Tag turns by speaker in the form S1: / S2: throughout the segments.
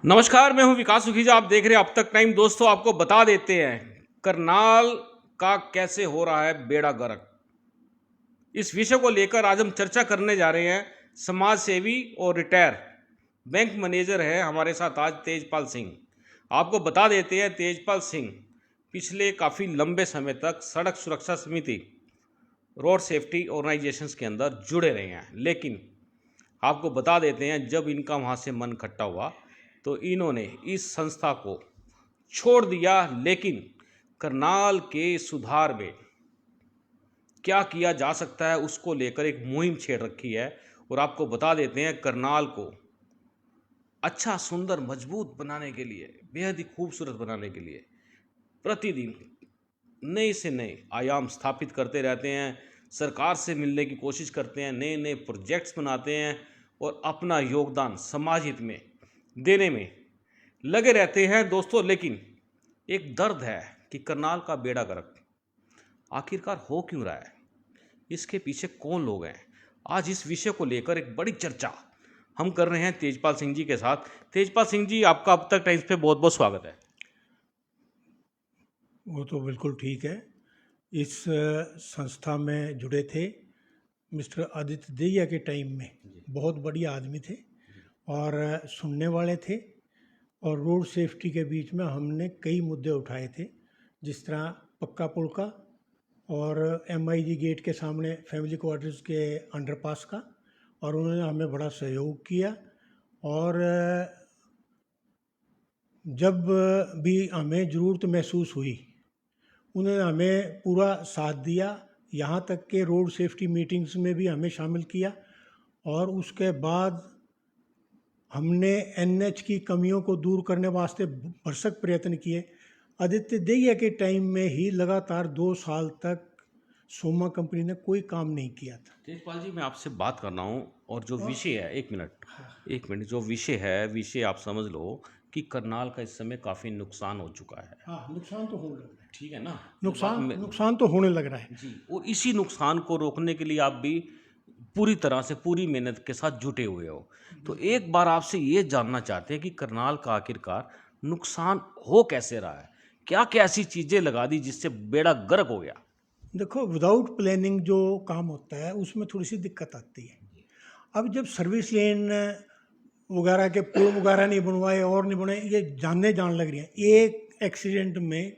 S1: नमस्कार, मैं हूं विकास सुखीजा। आप देख रहे हैं अब तक टाइम। दोस्तों, आपको बता देते हैं करनाल का कैसे हो रहा है बेड़ा गर्क। इस विषय को लेकर आज हम चर्चा करने जा रहे हैं। समाज सेवी और रिटायर बैंक मैनेजर है हमारे साथ आज तेजपाल सिंह। आपको बता देते हैं तेजपाल सिंह पिछले काफ़ी लंबे समय तक सड़क सुरक्षा समिति, रोड सेफ्टी ऑर्गेनाइजेशंस के अंदर जुड़े रहे हैं, लेकिन आपको बता देते हैं जब इनका वहाँ से मन खट्टा हुआ तो इन्होंने इस संस्था को छोड़ दिया। लेकिन करनाल के सुधार में क्या किया जा सकता है उसको लेकर एक मुहिम छेड़ रखी है। और आपको बता देते हैं करनाल को अच्छा, सुंदर, मजबूत बनाने के लिए, बेहद ही खूबसूरत बनाने के लिए प्रतिदिन नए से नए आयाम स्थापित करते रहते हैं। सरकार से मिलने की कोशिश करते हैं, नए नए प्रोजेक्ट्स बनाते हैं और अपना योगदान समाज हित में देने में लगे रहते हैं दोस्तों। लेकिन एक दर्द है कि करनाल का बेड़ा गर्क आखिरकार हो क्यों रहा है, इसके पीछे कौन लोग हैं। आज इस विषय को लेकर एक बड़ी चर्चा हम कर रहे हैं तेजपाल सिंह जी के साथ। तेजपाल सिंह जी, आपका अब तक टाइम्स पे बहुत बहुत स्वागत है।
S2: वो तो बिल्कुल ठीक है। इस संस्था में जुड़े थे मिस्टर आदित्य दहिया के टाइम में। बहुत बढ़िया आदमी थे और सुनने वाले थे। और रोड सेफ्टी के बीच में हमने कई मुद्दे उठाए थे, जिस तरह पक्का पुल का और MIG गेट के सामने फैमिली क्वार्टर्स के अंडरपास का। और उन्होंने हमें बड़ा सहयोग किया। और जब भी हमें ज़रूरत महसूस हुई उन्होंने हमें पूरा साथ दिया। यहाँ तक कि रोड सेफ्टी मीटिंग्स में भी हमें शामिल किया। और उसके बाद हमने NH की कमियों को दूर करने वास्ते भरसक प्रयत्न किए। आदित्य दहिया के टाइम में ही लगातार 2 साल तक सोमा कंपनी ने कोई काम नहीं किया था।
S1: तेजपाल जी, मैं आपसे बात कर रहा हूँ और जो विषय है, एक मिनट, जो विषय है, विषय आप समझ लो कि करनाल का इस समय काफ़ी नुकसान हो चुका है।
S2: हाँ, नुकसान तो होने लग रहा है।
S1: ठीक है ना?
S2: नुकसान तो होने लग रहा है
S1: जी। और इसी नुकसान को रोकने के लिए आप भी पूरी तरह से पूरी मेहनत के साथ जुटे हुए हो। तो एक बार आपसे ये जानना चाहते हैं कि करनाल का आखिरकार नुकसान हो कैसे रहा है? क्या क्या ऐसी चीज़ें लगा दी जिससे बेड़ा गर्क हो गया?
S2: देखो, विदाउट प्लानिंग जो काम होता है उसमें थोड़ी सी दिक्कत आती है। अब जब सर्विस लेन वगैरह के पुल वगैरह नहीं बनवाए और नहीं बनाए, ये जान लग रही है। एक एक्सीडेंट में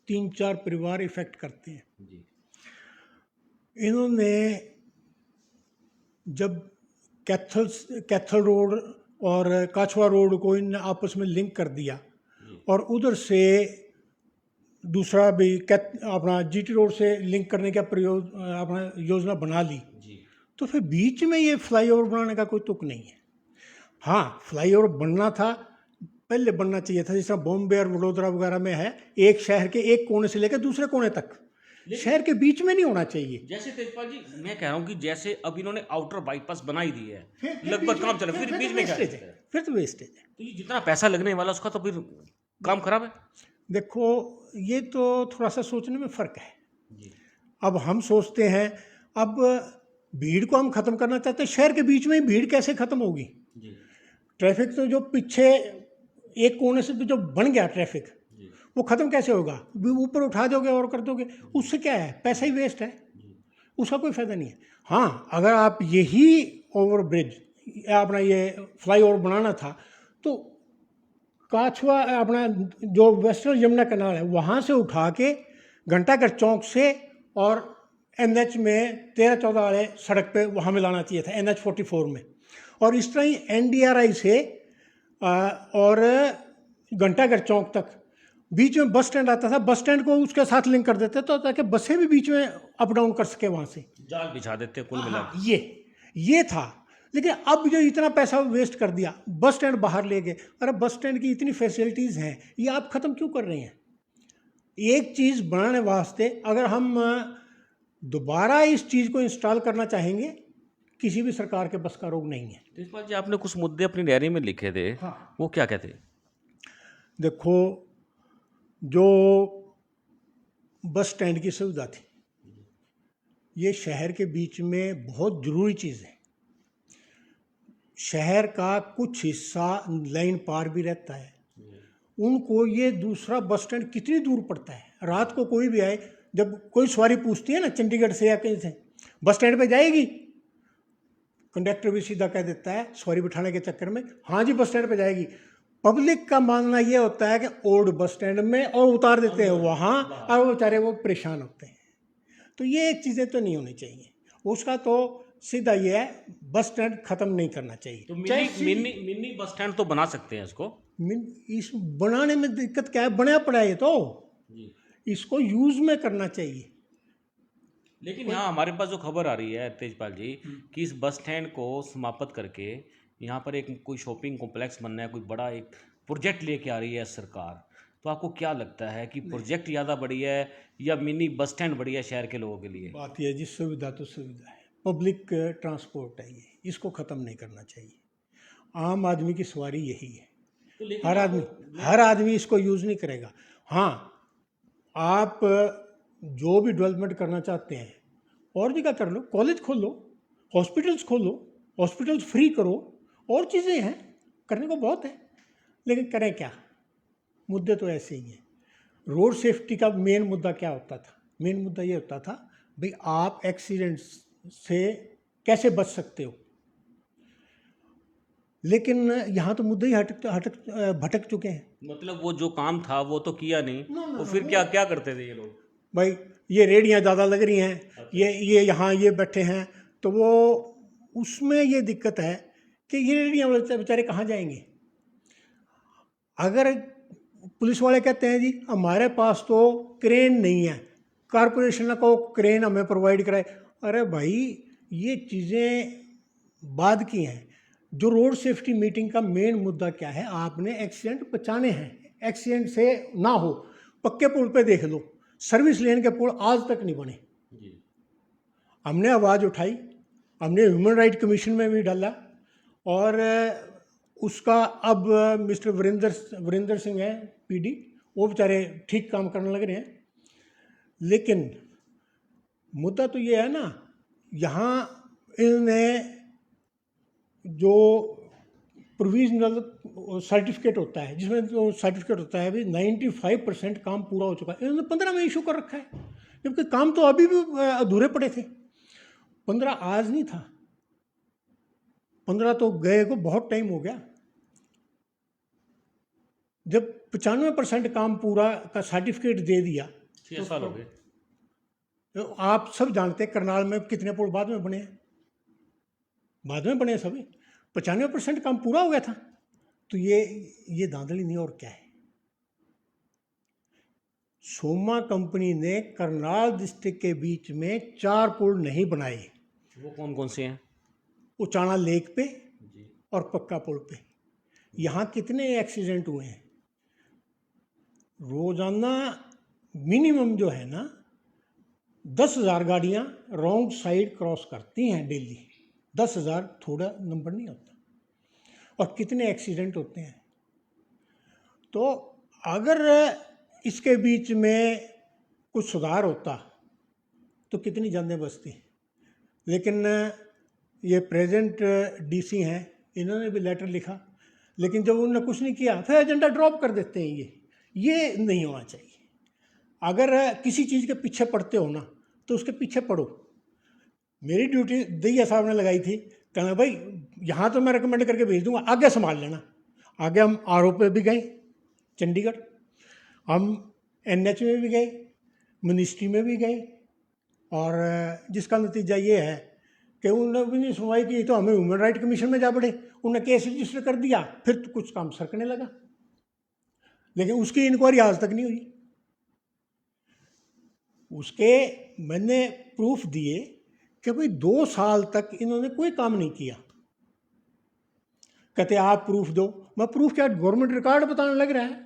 S2: 3-4 परिवार इफेक्ट करते हैं।
S1: जी।
S2: इन्होंने जब कैथल रोड और काछवा रोड को इन आपस में लिंक कर दिया और उधर से दूसरा भी अपना GT रोड से लिंक करने का अपना योजना बना ली,
S1: जी।
S2: तो फिर बीच में ये फ्लाईओवर बनाने का कोई तुक नहीं है। हाँ, फ्लाईओवर बनना था, पहले बनना चाहिए था। जैसा बॉम्बे और वडोदरा वगैरह में है, एक शहर के एक कोने से लेकर दूसरे कोने तक, शहर के बीच में नहीं होना चाहिए।
S1: जैसे तेजपाल जी, मैं कह रहा हूँ कि जैसे अब इन्होंने आउटर बाईपास बनाई दी है,
S2: फिर
S1: लगभग
S2: बीच में
S1: काम चला, फिर बीच
S2: तो
S1: में क्या
S2: वेस्टेज है, फिर तो वेस्टेज है।
S1: तो ये जितना पैसा लगने वाला उसका तो फिर काम खराब है।
S2: देखो, ये तो थोड़ा सा सोचने में फ़र्क है।
S1: जी।
S2: अब हम सोचते हैं, अब भीड़ को हम ख़त्म करना चाहते हैं, शहर के बीच में ही भीड़ कैसे ख़त्म होगी?
S1: जी।
S2: ट्रैफिक तो जो पीछे एक कोने से जो बन गया ट्रैफिक,
S1: जी।
S2: वो ख़त्म कैसे होगा? ऊपर उठा दोगे और कर दोगे, उससे क्या है? पैसा ही वेस्ट है, उसका कोई फ़ायदा नहीं है। हाँ, अगर आप यही ओवर ब्रिज अपना ये फ्लाई ओवर बनाना था तो काछवा अपना जो वेस्टर्न यमुना कैनाल है वहाँ से उठा के घंटाघर चौक से और NH में 13-14 वाले सड़क पे वहाँ में लाना चाहिए था, NH 44 में। और इस तरह ही NDRI से और घंटाघर चौक तक बीच में बस स्टैंड आता था, बस स्टैंड को उसके साथ लिंक कर देते तो ताकि बसें भी बीच में अप डाउन कर सके वहाँ से।
S1: जाल बिछा देते कुल मिला
S2: हाँ,
S1: के।
S2: ये था। लेकिन अब जो इतना पैसा वेस्ट कर दिया, बस स्टैंड बाहर ले गए। अरे बस स्टैंड की इतनी फैसिलिटीज़ हैं, ये आप ख़त्म क्यों कर रहे हैं? एक चीज़ बनाने वास्ते अगर हम दोबारा इस चीज़ को इंस्टॉल करना चाहेंगे, किसी भी सरकार के बस का रोग नहीं है।
S1: तेजपाल जी, आपने कुछ मुद्दे अपनी डायरी में लिखे थे,
S2: हाँ,
S1: वो क्या कहते?
S2: देखो, जो बस स्टैंड की सुविधा थी, ये शहर के बीच में बहुत ज़रूरी चीज़ है। शहर का कुछ हिस्सा लाइन पार भी रहता है, उनको ये दूसरा बस स्टैंड कितनी दूर पड़ता है। रात को कोई भी आए, जब कोई सवारी पूछती है ना चंडीगढ़ से या कहीं से बस स्टैंड पे जाएगी, कंडक्टर भी सीधा कह देता है सवारी बिठाने के चक्कर में, हाँ जी बस स्टैंड पे जाएगी। पब्लिक का मानना ये होता है कि ओल्ड बस स्टैंड में और उतार देते हैं वहाँ, और वो बेचारे वो परेशान होते हैं। तो ये चीज़ें तो नहीं होनी चाहिए। उसका तो सीधा ये है, बस स्टैंड ख़त्म नहीं करना चाहिए।
S1: तो मिनी बस स्टैंड तो बना सकते हैं इसको।
S2: इस बनाने में दिक्कत क्या है, बनाया पड़ा है ये तो, इसको यूज़ में करना चाहिए।
S1: लेकिन यहाँ हमारे पास जो खबर आ रही है तेजपाल जी कि इस बस स्टैंड को समाप्त करके यहाँ पर एक कोई शॉपिंग कॉम्प्लेक्स बनना है, कोई बड़ा एक प्रोजेक्ट लेके आ रही है सरकार। तो आपको क्या लगता है कि प्रोजेक्ट ज़्यादा बढ़िया है या मिनी बस स्टैंड बढ़िया है शहर के लोगों के लिए?
S2: बात यह है जी, सुविधा तो सुविधा है, पब्लिक ट्रांसपोर्ट है ये, इसको ख़त्म नहीं करना चाहिए। आम आदमी की सवारी यही है,
S1: तो
S2: हर आदमी इसको यूज़ नहीं करेगा। हाँ, आप जो भी डेवलपमेंट करना चाहते हैं और जगह कर लो, कॉलेज खोल लो, हॉस्पिटल्स खोलो, हॉस्पिटल्स फ्री करो, और चीज़ें हैं करने को बहुत है, लेकिन करें क्या? मुद्दे तो ऐसे ही हैं। रोड सेफ्टी का मेन मुद्दा क्या होता था? मेन मुद्दा ये होता था भाई आप एक्सीडेंट्स से कैसे बच सकते हो। लेकिन यहाँ तो मुद्दे ही भटक चुके हैं।
S1: मतलब वो जो काम था वो तो किया नहीं, तो फिर क्या क्या करते थे ये लोग?
S2: भाई ये रेडियाँ ज़्यादा लग रही हैं, ये यहाँ ये बैठे हैं, तो वो उसमें ये दिक्कत है कि ये रेडियाँ बेचारे कहाँ जाएंगे। अगर पुलिस वाले कहते हैं जी हमारे पास तो क्रेन नहीं है, कारपोरेशन को क्रेन हमें प्रोवाइड कराए, अरे भाई ये चीज़ें बाद की हैं। जो रोड सेफ्टी मीटिंग का मेन मुद्दा क्या है, आपने एक्सीडेंट बचाने हैं, एक्सीडेंट से ना हो। पक्के पुल पे देख लो, सर्विस लेन के पुल आज तक नहीं बने। हमने आवाज़ उठाई, हमने ह्यूमन राइट कमीशन में भी डाला, और उसका अब मिस्टर वीरेंद्र सिंह है पीडी, वो बेचारे ठीक काम करने लग रहे हैं। लेकिन मुद्दा तो ये है ना, यहाँ इन्होंने जो प्रोविजनल सर्टिफिकेट होता है, जिसमें जो सर्टिफिकेट होता है भी 95% काम पूरा हो चुका है, इन्होंने 15 में इशू कर रखा है, जबकि काम तो अभी भी अधूरे पड़े थे। 15 आज नहीं था, 15 तो गए को बहुत टाइम हो गया। जब 95% काम पूरा का सर्टिफिकेट दे दिया,
S1: 6 साल हो गए।
S2: तो आप सब जानते हैं करनाल में कितने पुल बाद में बने हैं, बाद में बने सभी। 95% काम पूरा हो गया था। तो ये धांधली नहीं और क्या है। सोमा कंपनी ने करनाल डिस्ट्रिक्ट के बीच में 4 पुल नहीं बनाए।
S1: वो कौन कौन से हैं?
S2: उचाना लेक पे और पक्का पुल पे। यहाँ कितने एक्सीडेंट हुए हैं रोजाना? मिनिमम जो है ना 10,000 गाड़ियाँ रॉन्ग साइड क्रॉस करती हैं डेली। 10,000 थोड़ा नंबर नहीं होता। और कितने एक्सीडेंट होते हैं। तो अगर इसके बीच में कुछ सुधार होता तो कितनी जानें बचती। लेकिन ये प्रेजेंट डीसी हैं, इन्होंने भी लेटर लिखा, लेकिन जब उन्होंने कुछ नहीं किया फिर एजेंडा ड्रॉप कर देते हैं। ये नहीं होना चाहिए। अगर किसी चीज़ के पीछे पड़ते हो ना तो उसके पीछे पड़ो। मेरी ड्यूटी दैया साहब ने लगाई थी, कहना भाई यहाँ तो मैं रिकमेंड करके भेज दूंगा, आगे संभाल लेना। आगे हम आरओ पे भी गए, चंडीगढ़, हम एनएच में भी गए, मिनिस्ट्री में भी गए, और जिसका नतीजा ये है कि उन्होंने भी नहीं सुनवाई की। तो हमें ह्यूमन राइट कमीशन में जा पड़े, उन्होंने केस रजिस्टर कर दिया, फिर तो कुछ काम सरकने लगा, लेकिन उसकी इंक्वायरी आज तक नहीं हुई। उसके मैंने प्रूफ दिए कि भाई 2 साल तक इन्होंने कोई काम नहीं किया। कहते आप प्रूफ दो। मैं प्रूफ क्या, गवर्नमेंट रिकॉर्ड बताने लग रहा है।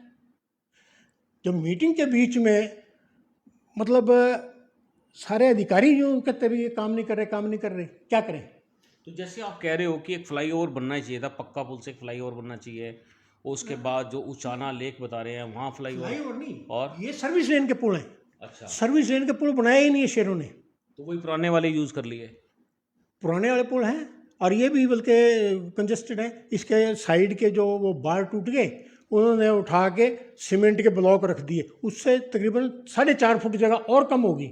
S2: जब मीटिंग के बीच में मतलब सारे अधिकारी जो कहते भी ये काम नहीं कर रहे, क्या करें।
S1: तो जैसे आप कह रहे हो कि एक फ्लाईओवर बनना ही चाहिए था, पक्का पुल से एक फ्लाईओवर बनना चाहिए, और उसके बाद जो उचाना लेक बता रहे हैं वहाँ फ्लाईओवर
S2: नहीं,
S1: और
S2: ये सर्विस लेन के पुल हैं।
S1: अच्छा,
S2: सर्विस लेन के पुल बनाए ही नहीं है शहरों ने,
S1: तो वही पुराने वाले यूज़ कर लिए।
S2: पुराने वाले पुल हैं। और ये भी बल्कि कंजेस्टेड है। इसके साइड के जो वो बार टूट गए, उन्होंने उठा के सीमेंट के ब्लॉक रख दिए, उससे तकरीबन 4.5 फुट जगह और कम होगी।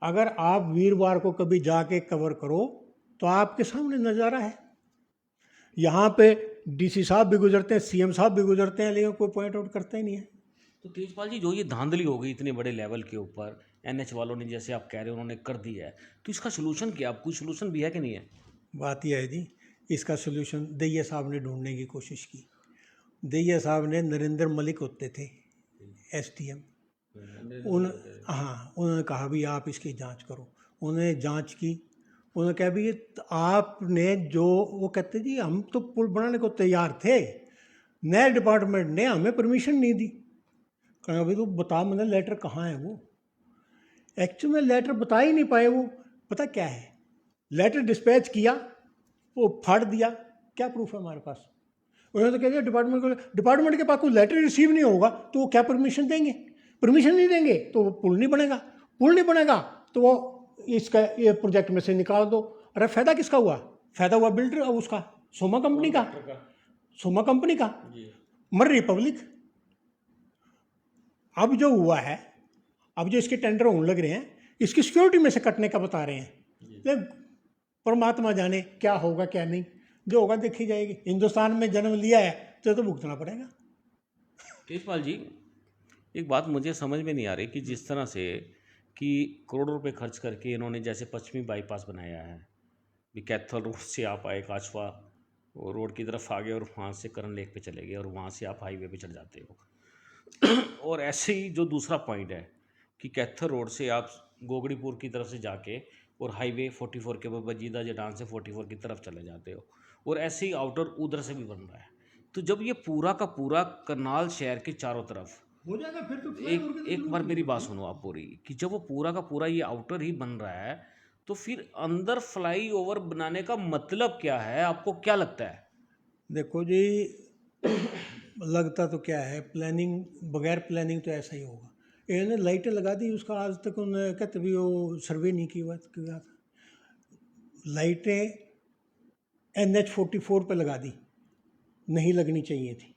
S2: अगर आप वीरवार को कभी जाके कवर करो तो आपके सामने नज़ारा है। यहाँ पे डीसी साहब भी गुजरते हैं, सीएम साहब भी गुजरते हैं, लेकिन कोई पॉइंट आउट करता ही नहीं है।
S1: तो तेजपाल जी, जो ये धांधली हो गई इतने बड़े लेवल के ऊपर, एनएच वालों ने जैसे आप कह रहे हो उन्होंने कर दिया है, तो इसका सोल्यूशन क्या, कोई सोल्यूशन भी है कि नहीं है?
S2: बात यह है जी, इसका सोल्यूशन दैया साहब ने ढूंढने की कोशिश की। दैया साहब ने, नरेंद्र मलिक होते थे एसडीएम, उन्होंने कहा भी आप इसकी जांच करो। उन्होंने जांच की, उन्होंने कहा भी आपने जो, वो कहते जी हम तो पुल बनाने को तैयार थे, नए डिपार्टमेंट ने हमें परमिशन नहीं दी। कहा भाई तो बता, मैंने लेटर कहाँ है वो। एक्चुअली में लेटर बता ही नहीं पाए वो। पता क्या है, लेटर डिस्पैच किया, वो फाड़ दिया, क्या प्रूफ है हमारे पास। उन्होंने तो कह दिया डिपार्टमेंट के पास कोई लेटर रिसीव नहीं होगा तो वो क्या परमिशन देंगे, परमिशन नहीं देंगे तो वो पुल नहीं बनेगा, पुल नहीं बनेगा तो वो इसका ये प्रोजेक्ट में से निकाल दो। अरे फ़ायदा किसका हुआ, फ़ायदा हुआ बिल्डर और उसका, सोमा कंपनी का, सोमा कंपनी का, मर रही पब्लिक। अब जो हुआ है, अब जो इसके टेंडर होने लग रहे हैं, इसकी सिक्योरिटी में से कटने का बता रहे हैं। परमात्मा जाने क्या होगा क्या नहीं, जो होगा देखी जाएगी। हिंदुस्तान में जन्म लिया है तो भुगतना पड़ेगा।
S1: तेजपाल जी, एक बात मुझे समझ में नहीं आ रही कि जिस तरह से कि करोड़ों रुपए खर्च करके इन्होंने जैसे पश्चिमी बाईपास बनाया है, भी कैथल रोड से आप आए काचवा रोड की तरफ आ गए और वहाँ से करण लेक पे चले गए और वहाँ से आप हाईवे पे चढ़ जाते हो। और ऐसे ही जो दूसरा पॉइंट है कि कैथल रोड से आप गोगड़ीपुर की तरफ से जाके और हाईवे 44 के बजीदा जटान से 44 की तरफ चले जाते हो, और ऐसे ही आउटर उधर से भी बन रहा है। तो जब ये पूरा का पूरा करनाल शहर के चारों तरफ
S2: हो जाएगा फिर तो
S1: एक बार मेरी बात सुनो आप पूरी, कि जब वो पूरा का पूरा ये आउटर ही बन रहा है तो फिर अंदर फ्लाई ओवर बनाने का मतलब क्या है, आपको क्या लगता है?
S2: देखो जी, लगता तो क्या है, प्लानिंग, बगैर प्लानिंग तो ऐसा ही होगा। इन्होंने लाइटें लगा दी, उसका आज तक उन्होंने कहते भी वो सर्वे नहीं किया था। लाइटें NH44 पे लगा दी, नहीं लगनी चाहिए थी,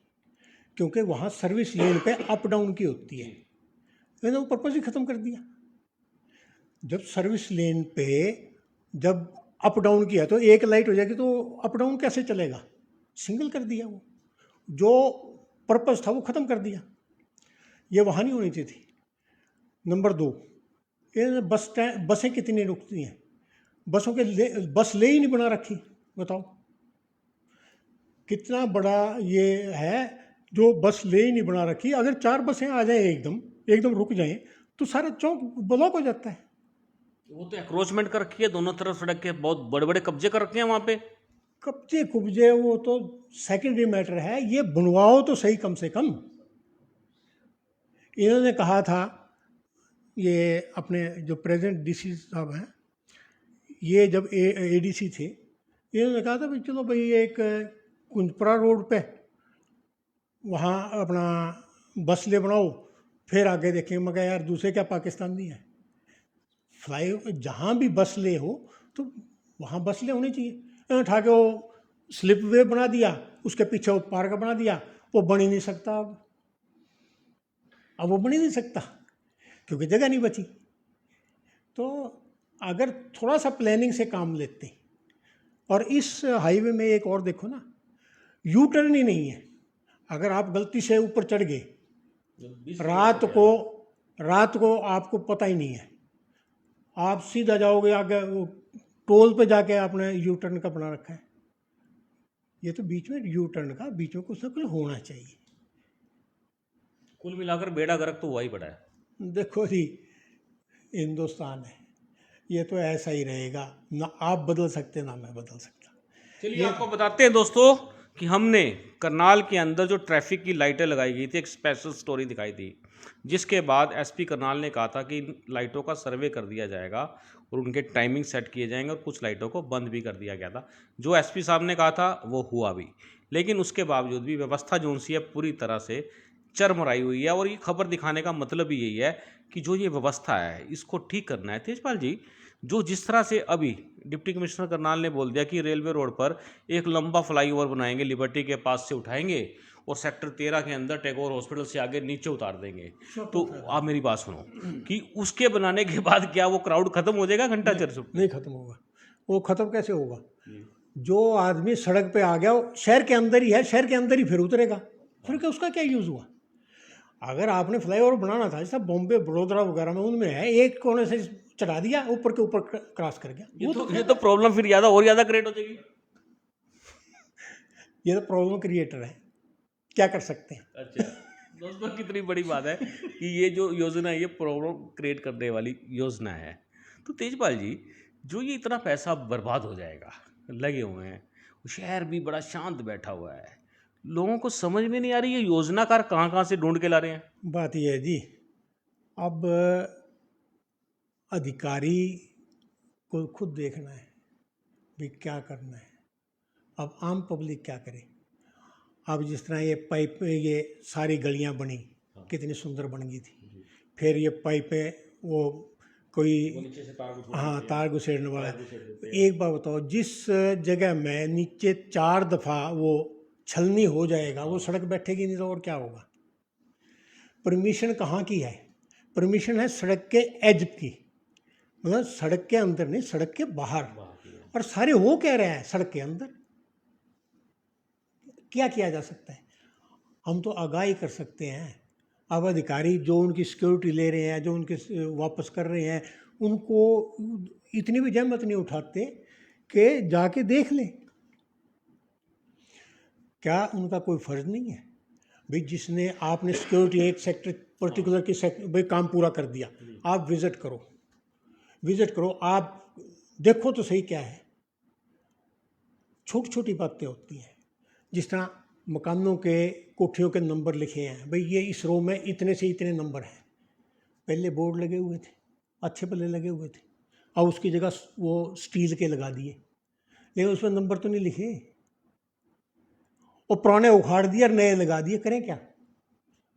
S2: क्योंकि वहाँ सर्विस लेन पे अप डाउन की होती है। इन्होंने वो पर्पज़ ही ख़त्म कर दिया। जब सर्विस लेन पे जब अप डाउन किया तो एक लाइट हो जाएगी तो अप डाउन कैसे चलेगा, सिंगल कर दिया। वो जो पर्पज़ था वो ख़त्म कर दिया। ये वहाँ नहीं होनी चाहिए थी। नंबर 2, ये बसें कितनी रुकती हैं, बसों के बस ले ही नहीं बना रखी। बताओ कितना बड़ा ये है जो बस ले ही नहीं बना रखी। अगर 4 बसें आ जाए एकदम रुक जाएं तो सारा चौक ब्लॉक हो जाता है।
S1: वो तो एक्रोचमेंट कर रखी है दोनों तरफ सड़क के, बहुत बड़े बड़े कब्जे कर रखे हैं वहाँ पे।
S2: कब्जे कुब्जे वो तो सेकेंडरी मैटर है, ये बनवाओ तो सही कम से कम। इन्होंने कहा था, ये अपने जो प्रेजेंट डीसी साहब हैं, ये जब एडीसी थे, इन्होंने कहा था भाई चलो भाई एक कुंजपुरा रोड पे वहाँ अपना बस ले बनाओ, फिर आगे देखेंगे। मगर यार दूसरे क्या पाकिस्तान नहीं है, फ्लाई जहाँ भी बस ले हो तो वहाँ बस ले होनी चाहिए। उठा के वो स्लिप वे बना दिया, उसके पीछे वो पार्क बना दिया, वो बन ही नहीं सकता। अब वो बन ही नहीं सकता क्योंकि जगह नहीं बची। तो अगर थोड़ा सा प्लानिंग से काम लेते, और इस हाईवे में एक और देखो ना, यू टर्न ही नहीं है। अगर आप गलती से ऊपर चढ़ गए रात को आपको पता ही नहीं है, आप सीधा जाओगे आगे, वो टोल पे जाके आपने यू टर्न का बना रखा है। ये तो बीच में यू टर्न का बीच में कुछ ना कुछ होना चाहिए।
S1: कुल मिलाकर बेड़ा गर्क तो हुआ ही पड़ा है।
S2: देखो जी, हिंदुस्तान है, ये तो ऐसा ही रहेगा, ना आप बदल सकते ना मैं बदल सकता।
S1: चलिए आपको बताते हैं दोस्तों कि हमने करनाल के अंदर जो ट्रैफिक की लाइटें लगाई गई थी, एक स्पेशल स्टोरी दिखाई थी, जिसके बाद एसपी करनाल ने कहा था कि इन लाइटों का सर्वे कर दिया जाएगा और उनके टाइमिंग सेट किए जाएंगे, और कुछ लाइटों को बंद भी कर दिया गया था। जो एसपी साहब ने कहा था वो हुआ भी, लेकिन उसके बावजूद भी व्यवस्था जो सी है पूरी तरह से चरमराई हुई है। और ये खबर दिखाने का मतलब ही यही है कि जो ये व्यवस्था है इसको ठीक करना है। तेजपाल जी, जो जिस तरह से अभी डिप्टी कमिश्नर करनाल ने बोल दिया कि रेलवे रोड पर एक लंबा फ्लाईओवर बनाएंगे, लिबर्टी के पास से उठाएंगे और सेक्टर 13 के अंदर टैगोर हॉस्पिटल से आगे नीचे उतार देंगे, तो आप मेरी बात सुनो कि उसके बनाने के बाद क्या वो क्राउड खत्म हो जाएगा घंटा चर्च?
S2: नहीं खत्म होगा। वो खत्म कैसे होगा? जो आदमी सड़क पे आ गया वो शहर के अंदर ही है, शहर के अंदर ही फिर उतरेगा, फिर क्या उसका क्या यूज़ हुआ? अगर आपने फ्लाईओवर बनाना था जैसा बॉम्बे बड़ोदरा वगैरह में उनमें है, एक कोने से चढ़ा दिया, ऊपर के ऊपर क्रॉस कर गया।
S1: ये तो प्रॉब्लम फिर ज़्यादा और ज़्यादा क्रिएट हो जाएगी।
S2: ये तो प्रॉब्लम क्रिएटर है, क्या कर सकते हैं।
S1: अच्छा दोस्तों, कितनी बड़ी बात है कि ये जो योजना है ये प्रॉब्लम क्रिएट करने वाली योजना है। तो तेजपाल जी, जो ये इतना पैसा बर्बाद हो जाएगा लगे हुए हैं, शहर भी बड़ा शांत बैठा हुआ है, लोगों को समझ में नहीं आ रही ये योजनाकार कहाँ कहाँ से ढूंढ के ला रहे हैं।
S2: बात यह है जी, अब अधिकारी को खुद देखना है भी क्या करना है। अब आम पब्लिक क्या करे? अब जिस तरह ये पाइप, ये सारी गलियां बनी, कितनी सुंदर बन गई थी, फिर ये पाइपें वो कोई
S1: नीचे से
S2: हाँ तार घुसेड़ने वाला। एक बात बताओ, जिस जगह में नीचे 4 दफ़ा वो छलनी हो जाएगा वो सड़क बैठेगी नहीं तो और क्या होगा? परमिशन कहाँ की है? परमिशन है सड़क के एज की, मतलब सड़क के अंदर नहीं, सड़क के बाहर। और सारे वो कह रहे हैं सड़क के अंदर। क्या किया जा सकता है? हम तो आगाही कर सकते हैं। अब अधिकारी जो उनकी सिक्योरिटी ले रहे हैं, जो उनके वापस कर रहे हैं, उनको इतनी भी जहमत नहीं उठाते कि जाके देख लें। क्या उनका कोई फ़र्ज़ नहीं है भाई? जिसने आपने सिक्योरिटी एक सेक्टर पर्टिकुलर की भाई काम पूरा कर दिया, आप विज़िट करो, आप देखो तो सही क्या है। छोटी छोटी बातें होती हैं, जिस तरह मकानों के कोठियों के नंबर लिखे हैं, भाई ये इस रो में इतने से इतने नंबर हैं। पहले बोर्ड लगे हुए थे, अच्छे पल्ले लगे हुए थे, और उसकी जगह वो स्टील के लगा दिए, लेकिन उसमें नंबर तो नहीं लिखे। और पुराने उखाड़ दिए और नए लगा दिए, करें क्या?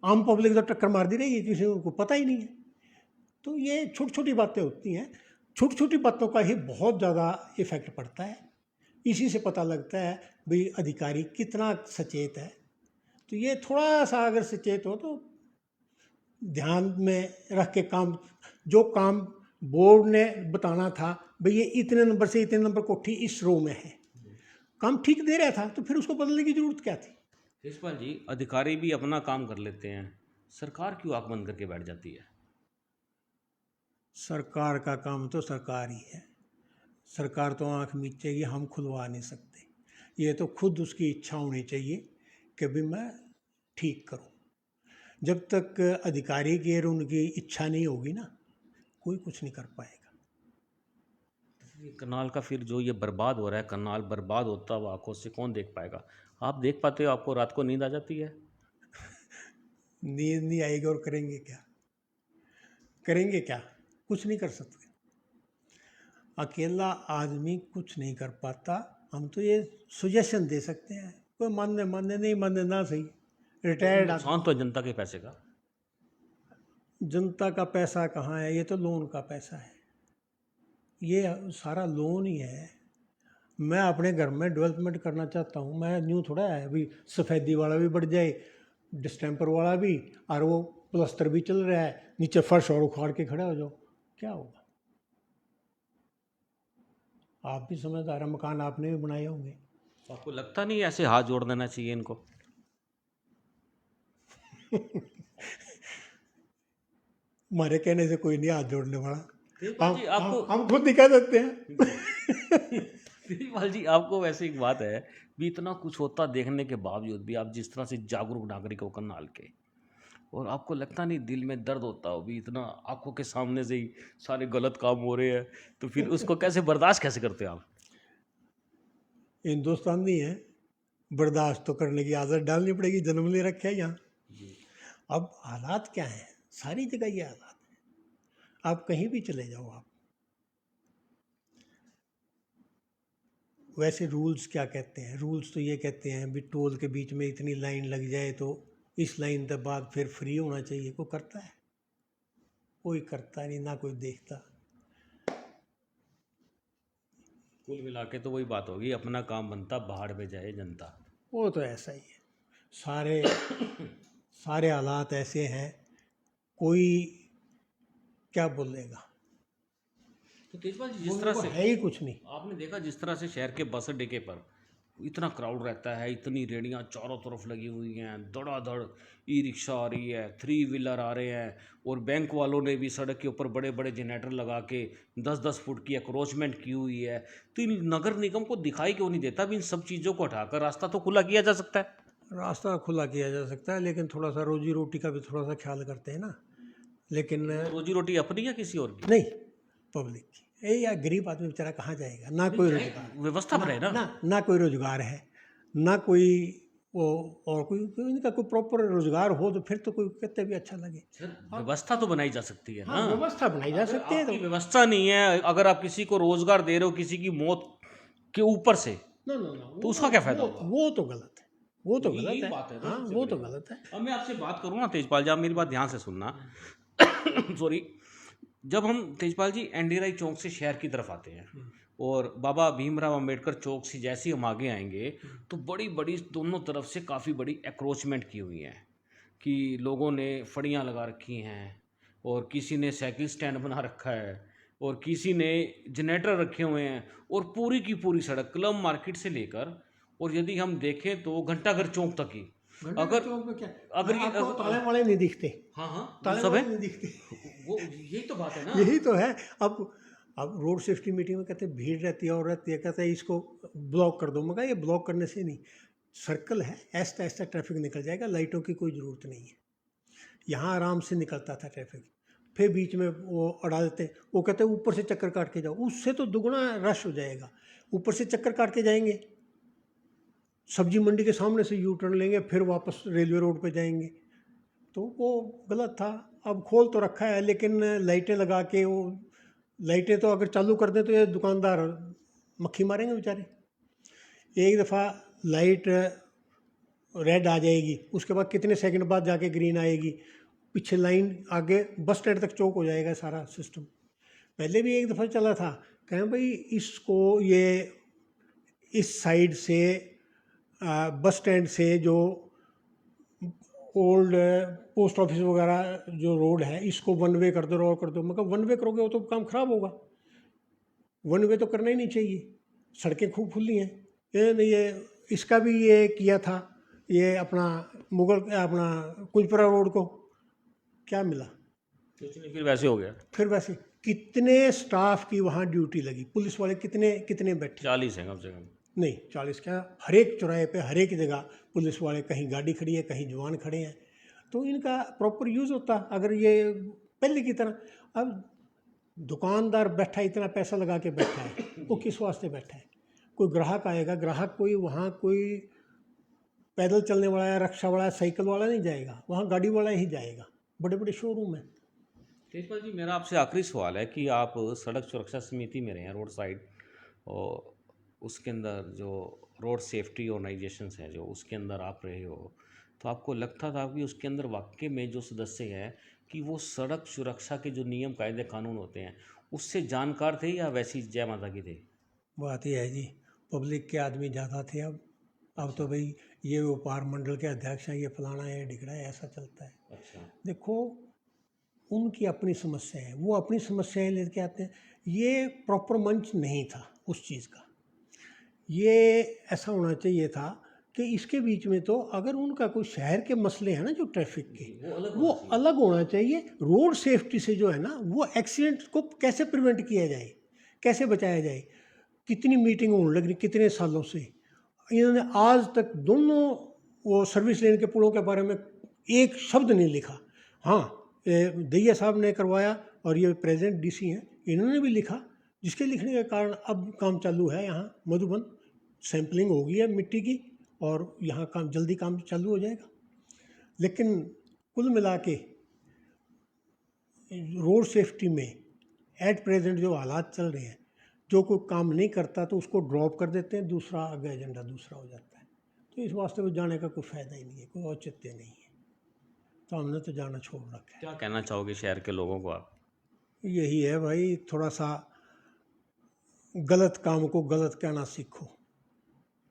S2: आम पब्लिक तो टक्कर मार दी रही है, किसी को पता ही नहीं है। तो ये छोटी छोटी बातें होती हैं, छोटी छोटी बातों का ही बहुत ज़्यादा इफ़ेक्ट पड़ता है। इसी से पता लगता है भाई अधिकारी कितना सचेत है। तो ये थोड़ा सा अगर सचेत हो तो ध्यान में रख के काम, जो काम बोर्ड ने बताना था भाई ये इतने नंबर से इतने नंबर कोठी इस रो में है, काम ठीक दे रहा था, तो फिर उसको बदलने की ज़रूरत क्या थी?
S1: यशपाल जी, अधिकारी भी अपना काम कर लेते हैं, सरकार क्यों आंख बंद करके बैठ जाती है?
S2: सरकार का काम तो सरकार ही है। सरकार तो आंख मीचेगी, हम खुलवा नहीं सकते। ये तो खुद उसकी इच्छा होनी चाहिए कि भी मैं ठीक करूं। जब तक अधिकारी की और उनकी इच्छा नहीं होगी ना, कोई कुछ नहीं कर पाएगा।
S1: ये करनाल का फिर जो ये बर्बाद हो रहा है, करनाल बर्बाद होता हुआ आंखों से कौन देख पाएगा? आप देख पाते हो? आपको रात को नींद आ जाती है?
S2: नींद नहीं आएगी और करेंगे क्या? करेंगे क्या? कुछ नहीं कर सकते। अकेला आदमी कुछ नहीं कर पाता। हम तो ये सुजेशन दे सकते हैं, कोई मानने मानने, नहीं मानने ना सही। रिटायर्ड आदमी।
S1: नुकसान तो है जनता के पैसे का।
S2: जनता का पैसा कहाँ है? ये तो लोन का पैसा है, ये सारा लोन ही है। मैं अपने घर में डेवलपमेंट करना चाहता हूँ, मैं न्यू थोड़ा है अभी सफ़ेदी वाला भी बढ़ जाए, डिस्टेम्पर वाला भी, और वो प्लस्तर भी चल रहा है, नीचे फर्श और उखाड़ के खड़े हो जाओ, क्या होगा? आप भी समझदार हैं, मकान आपने भी बनाए होंगे।
S1: आपको लगता नहीं ऐसे हाथ जोड़ देना चाहिए इनको?
S2: हमारे कहने से कोई नहीं हाथ जोड़ने वाला,
S1: तेजपाल जी, आपको
S2: हम खुद दिखा देते हैं।
S1: तेजपाल जी, आपको वैसे एक बात है भी, इतना कुछ होता देखने के बावजूद भी आप जिस तरह से जागरूक नागरिक हो करनाल के, और आपको लगता नहीं दिल में दर्द होता हो भी, इतना आंखों के सामने से ही सारे गलत काम हो रहे हैं, तो फिर उसको कैसे बर्दाश्त कैसे करते हैं आप?
S2: हिंदुस्तानी है, बर्दाश्त तो करने की आदत डालनी पड़ेगी, जन्म ले रखे है यहाँ। अब हालात क्या हैं? सारी जगह ये हालात हैं, आप कहीं भी चले जाओ। आप वैसे रूल्स क्या कहते हैं? रूल्स तो ये कहते हैं भी टोल के बीच में इतनी लाइन लग जाए तो इस लाइन के बाद फिर फ्री होना चाहिए। कोई करता है? कोई करता नहीं, ना कोई देखता।
S1: कुल मिला के तो वही बात होगी, अपना काम बनता बाहर में जाए जनता।
S2: वो तो ऐसा ही है, सारे सारे हालात ऐसे हैं, कोई क्या बोलेगा,
S1: तो तेजपाल जी, जिस
S2: बोलने
S1: तरह
S2: को
S1: से
S2: है ही कुछ नहीं।
S1: आपने देखा, जिस तरह से शहर के बस अड्डे पर इतना क्राउड रहता है, इतनी रेड़ियां चारों तरफ लगी हुई हैं, धड़ाधड़ ई रिक्शा आ रही है, थ्री व्हीलर आ रहे हैं, और बैंक वालों ने भी सड़क के ऊपर बड़े बड़े जनरेटर लगा के 10-10 फुट की अक्रोचमेंट की हुई है। तो इन नगर निगम को दिखाई क्यों नहीं देता भी इन सब चीज़ों को हटाकर रास्ता तो खुला किया जा सकता है।
S2: रास्ता खुला किया जा सकता है, लेकिन थोड़ा सा रोजी रोटी का भी थोड़ा सा ख्याल करते हैं ना। लेकिन
S1: तो रोजी रोटी अपनी या किसी और की?
S2: नहीं, पब्लिक की। ये यार गरीब आदमी बेचारा कहाँ जाएगा, ना कोई रोजगार,
S1: व्यवस्था पर है ना।
S2: ना कोई रोजगार है, ना कोई वो, और कोई इनका कोई प्रॉपर रोजगार हो तो फिर तो कोई कहते भी अच्छा लगे।
S1: सर, व्यवस्था तो बनाई जा सकती है
S2: हाँ,
S1: ना।
S2: व्यवस्था बनाई जा सकती है
S1: आपकी
S2: तो।
S1: व्यवस्था नहीं है, अगर आप किसी को रोजगार दे रहे हो किसी की मौत के ऊपर से,
S2: ना ना ना,
S1: तो उसका क्या फायदा होगा?
S2: वो तो गलत है, वो तो
S1: यही
S2: गलत है।
S1: बात है ना
S2: हाँ,
S1: सबसे
S2: वो
S1: बड़ी
S2: तो
S1: बात।
S2: गलत है।
S1: अब मैं आपसे बात करूँ ना तेजपाल जी, आप मेरी बात ध्यान से सुनना। सॉरी। जब हम तेजपाल जी एनडीआरआई चौक से शहर की तरफ आते हैं और बाबा भीमराव अंबेडकर चौक से जैसे ही हम आगे आएंगे, तो बड़ी बड़ी दोनों तरफ से काफ़ी बड़ी एक्रोचमेंट की हुई है कि लोगों ने फड़ियाँ लगा रखी हैं, और किसी ने साइकिल स्टैंड बना रखा है, और किसी ने जनरेटर रखे हुए हैं, और पूरी की पूरी सड़क क्लब मार्केट से लेकर, और यदि हम देखें तो घंटाघर चौक तक ही, अगर
S2: चौक में क्या,
S1: अगर ये
S2: आपको ताले वाले नहीं दिखते,
S1: हाँ हाँ वो
S2: ताले
S1: सब
S2: वाले
S1: है,
S2: नहीं दिखते।
S1: वो यही तो बात है ना।
S2: यही तो है। अब रोड सेफ्टी मीटिंग में कहते हैं भीड़ रहती है और रहती है, कहते हैं इसको ब्लॉक कर दो। मगर ये ब्लॉक करने से नहीं, सर्कल है, ऐसा ऐसा ट्रैफिक निकल जाएगा, लाइटों की कोई ज़रूरत नहीं है। यहाँ आराम से निकलता था ट्रैफिक, फिर बीच में वो अड़ा देते, वो कहते हैं ऊपर से चक्कर काट के जाओ, उससे तो दुगना रश हो जाएगा। ऊपर से चक्कर काट के जाएंगे, सब्जी मंडी के सामने से यू टर्न लेंगे, फिर वापस रेलवे रोड पे जाएंगे, तो वो गलत था। अब खोल तो रखा है, लेकिन लाइटें लगा के, वो लाइटें तो अगर चालू कर दें तो ये दुकानदार मक्खी मारेंगे बेचारे। एक दफ़ा लाइट रेड आ जाएगी, उसके बाद कितने सेकंड बाद जाके ग्रीन आएगी, पीछे लाइन, आगे बस स्टैंड तक चौक हो जाएगा सारा सिस्टम। पहले भी एक दफ़ा चला था, कहें भाई इसको ये इस साइड से बस स्टैंड से जो ओल्ड पोस्ट ऑफिस वगैरह जो रोड है, इसको वन वे कर दो और कर दो। मगर वन वे करोगे वो तो काम खराब होगा, वन वे तो करना ही नहीं चाहिए, सड़कें खूब खुली हैं। ये इसका भी ये किया था, ये अपना अपना कुजपरा रोड को क्या मिला,
S1: कुछ नहीं, फिर वैसे हो गया।
S2: फिर वैसे कितने स्टाफ की वहाँ ड्यूटी लगी, पुलिस वाले कितने कितने बैठे,
S1: 40 है कम से कम।
S2: नहीं 40 क्या, हर एक चौराहे पे हर एक जगह पुलिस वाले, कहीं गाड़ी खड़ी है, कहीं जवान खड़े हैं, तो इनका प्रॉपर यूज़ होता। अगर ये पहले की तरह, अब दुकानदार बैठा इतना पैसा लगा के बैठा है, वो किस वास्ते बैठा है? कोई ग्राहक आएगा, ग्राहक कोई वहाँ कोई पैदल चलने वाला या रिक्शा वाला साइकिल वाला नहीं जाएगा, वहाँ गाड़ी वाला ही जाएगा, बड़े बड़े शोरूम हैं।
S1: तेजपाल जी, मेरा आपसे आखिरी सवाल है कि आप सड़क सुरक्षा समिति में रहे हैं, रोड साइड, और उसके अंदर जो रोड सेफ्टी ऑर्गेनाइजेशंस हैं जो उसके अंदर आप रहे हो, तो आपको लगता था कि उसके अंदर वाकई में जो सदस्य हैं कि वो सड़क सुरक्षा के जो नियम कायदे कानून होते हैं उससे जानकार थे, या वैसी जय माता की थे?
S2: बात यह है जी, पब्लिक के आदमी ज़्यादा थे। अब तो भाई ये व्यापार मंडल के अध्यक्ष हैं, ये फलाना है, ढिकड़ा है, ऐसा चलता है।
S1: अच्छा।
S2: देखो, उनकी अपनी समस्या है, वो अपनी समस्याएं लेके आते हैं। ये प्रॉपर मंच नहीं था उस चीज़ का। ये ऐसा होना चाहिए था कि इसके बीच में तो अगर उनका कोई शहर के मसले हैं ना जो ट्रैफिक के, वो अलग होना चाहिए। रोड सेफ्टी से जो है ना, वो एक्सीडेंट को कैसे प्रिवेंट किया जाए, कैसे बचाया जाए, कितनी मीटिंग होने लगी कितने सालों से। इन्होंने आज तक दोनों वो सर्विस लेन के पुलों के बारे में एक शब्द नहीं लिखा। हाँ, दैया साहब ने करवाया और ये प्रेजेंट डीसी हैं, इन्होंने भी लिखा, जिसके लिखने के कारण अब काम चालू है। यहाँ मधुबन सैंपलिंग हो गई है मिट्टी की, और यहाँ काम जल्दी काम चालू हो जाएगा। लेकिन कुल मिला के रोड सेफ्टी में एट प्रेजेंट जो हालात चल रहे हैं, जो कोई काम नहीं करता तो उसको ड्रॉप कर देते हैं, दूसरा आगे एजेंडा दूसरा हो जाता है। तो इस वास्ते में जाने का कोई फ़ायदा ही नहीं है, कोई औचित्य नहीं है, तो हमने तो जाना छोड़ रखा है।
S1: क्या कहना चाहोगे शहर के लोगों को आप?
S2: यही है भाई, थोड़ा सा गलत काम को गलत कहना सीखो।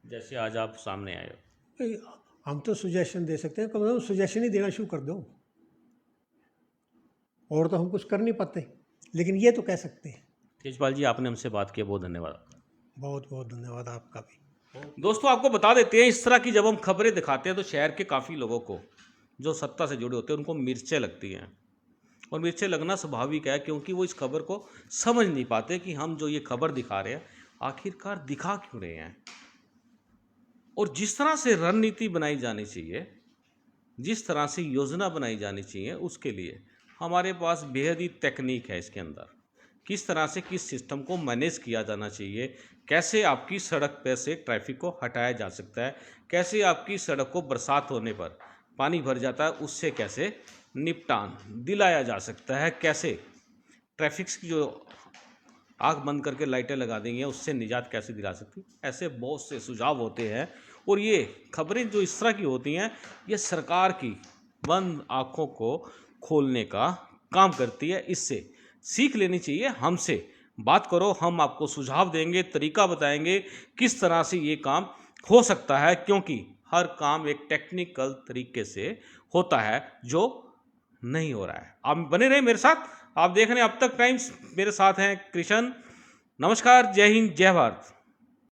S1: जैसे आज आप सामने आए हो।
S2: ए, हम तो सुजेशन दे सकते हैं, कम से कम सुजेशन ही देना शुरू कर दो। और तो हम कुछ कर नहीं पाते, लेकिन ये तो कह सकते हैं।
S1: तेजपाल जी, आपने हमसे बात किया, बहुत धन्यवाद।
S2: बहुत बहुत धन्यवाद आपका भी।
S1: दोस्तों, आपको बता देते हैं, इस तरह की जब हम खबरें दिखाते हैं तो शहर के काफ़ी लोगों को जो सत्ता से जुड़े होते हैं उनको मिर्चें लगती हैं। और मिर्चें लगना स्वाभाविक है, क्योंकि वो इस खबर को समझ नहीं पाते कि हम जो ये खबर दिखा रहे हैं आखिरकार दिखा क्यों रहे हैं। और जिस तरह से रणनीति बनाई जानी चाहिए, जिस तरह से योजना बनाई जानी चाहिए, उसके लिए हमारे पास बेहद ही टेक्निक है। इसके अंदर किस तरह से किस सिस्टम को मैनेज किया जाना चाहिए, कैसे आपकी सड़क पर से ट्रैफिक को हटाया जा सकता है, कैसे आपकी सड़क को बरसात होने पर पानी भर जाता है उससे कैसे निपटान दिलाया जा सकता है, कैसे ट्रैफिक की जो आँख बंद करके लाइटें लगा देंगी हैं उससे निजात कैसे दिला सकती। ऐसे बहुत से सुझाव होते हैं और ये खबरें जो इस तरह की होती हैं ये सरकार की बंद आँखों को खोलने का काम करती है। इससे सीख लेनी चाहिए, हमसे बात करो, हम आपको सुझाव देंगे, तरीका बताएंगे किस तरह से ये काम हो सकता है, क्योंकि हर काम एक टेक्निकल तरीके से होता है जो नहीं हो रहा है। आप बने रहे मेरे साथ, आप देख रहे हैं अब तक टाइम्स, मेरे साथ हैं कृष्ण। नमस्कार, जय हिंद, जय भारत।